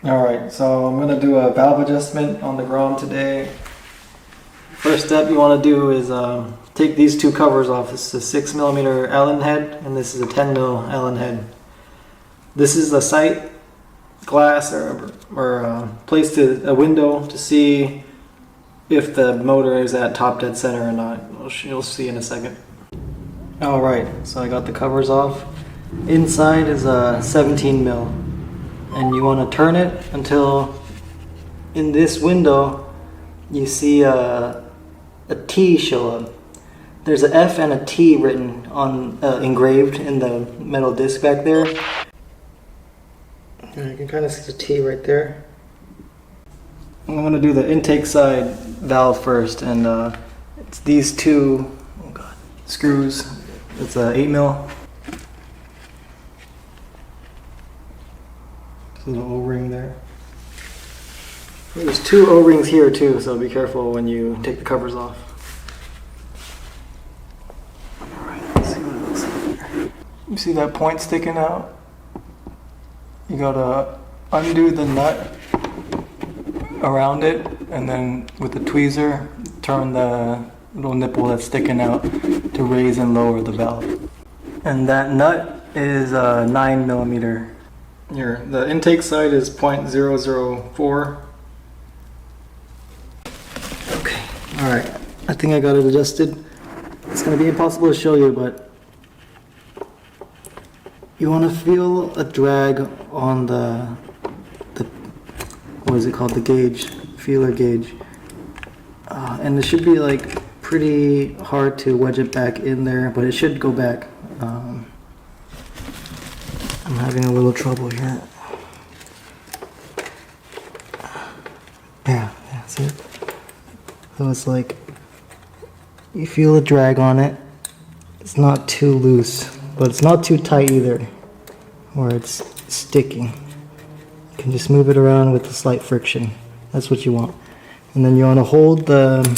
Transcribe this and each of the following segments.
Alright, so I'm going to do a valve adjustment on the Grom today. First step you want to do is take these two covers off. This is a 6mm Allen head and this is a 10mm Allen head. This is the sight glass or placed to a window to see if the motor is at top dead center or not. You'll see in a second. Alright, so I got the covers off. Inside is a 17mm. And you want to turn it until in this window you see a T show up. There's an F and a T written on engraved in the metal disc back there. And you can kind of see the T right there. I'm going to do the intake side valve first, and it's these two screws. It's a 8mm. There's an O-ring there. There's two O-rings here too, so be careful when you take the covers off. Alright, let's see what it looks like here. You see that point sticking out? You gotta undo the nut around it, and then with the tweezer, turn the little nipple that's sticking out to raise and lower the valve. And that nut is 9mm. Here, the intake side is 0.004. Okay, alright. I think I got it adjusted. It's going to be impossible to show you, but you want to feel a drag on the what is it called? The gauge, feeler gauge. And it should be like pretty hard to wedge it back in there, but it should go back. I'm having a little trouble here. Yeah, see it? So it's like, you feel a drag on it. It's not too loose, but it's not too tight either, where it's sticking. You can just move it around with a slight friction. That's what you want. And then you want to hold that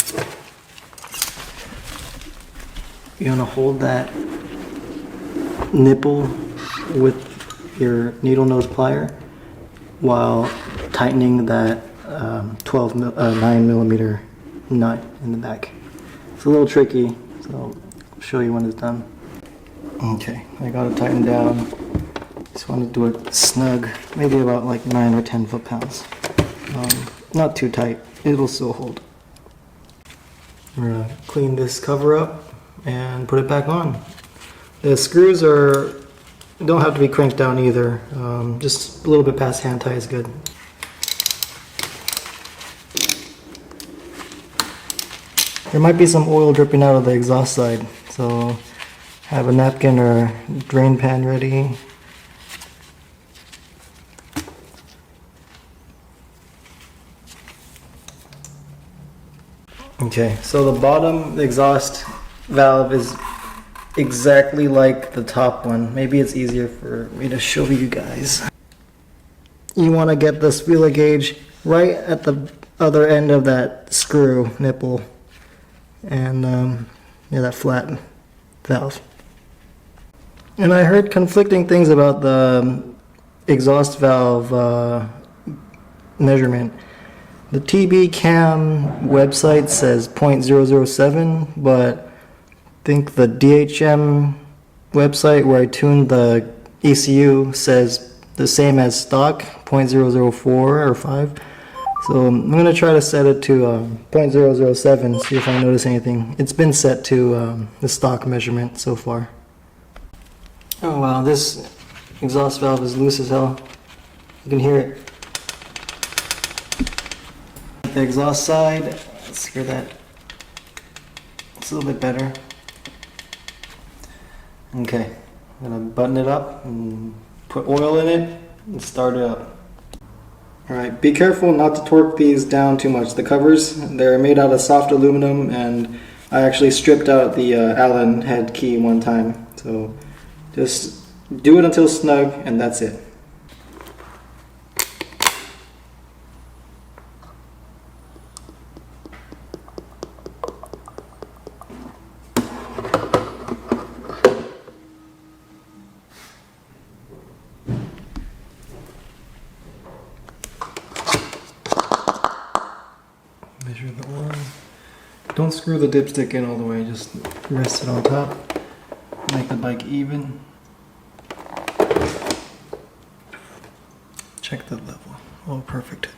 nipple with your needle nose plier while tightening that 9mm nut in the back. It's a little tricky, so I'll show you when it's done. Okay, I got it tightened down. Just want to do it snug, maybe about like 9 or 10 foot-pounds. Not too tight, it'll still hold. We're gonna clean this cover up and put it back on. The screws don't have to be cranked down either. Just a little bit past hand tie is good. There might be some oil dripping out of the exhaust side, so have a napkin or drain pan ready. Okay, so the bottom exhaust valve is exactly like the top one. Maybe it's easier for me to show you guys. You want to get the feeler gauge right at the other end of that screw nipple and that flat valve. And I heard conflicting things about the exhaust valve measurement. The TB Cam website says 0.007, but I think the DHM website where I tuned the ECU says the same as stock, 0.004 or 5. So I'm going to try to set it to 0.007, see if I notice anything. It's been set to the stock measurement so far. Oh wow, this exhaust valve is loose as hell. You can hear it. The exhaust side, let's hear that. It's a little bit better. Okay, I'm going to button it up and put oil in it and start it up. Alright, be careful not to torque these down too much. The covers, they're made out of soft aluminum, and I actually stripped out the Allen head key one time. So just do it until snug, and that's it. Measure the oil. Don't screw the dipstick in all the way, just rest it on top. Make the bike even. Check the level. Oh, perfect.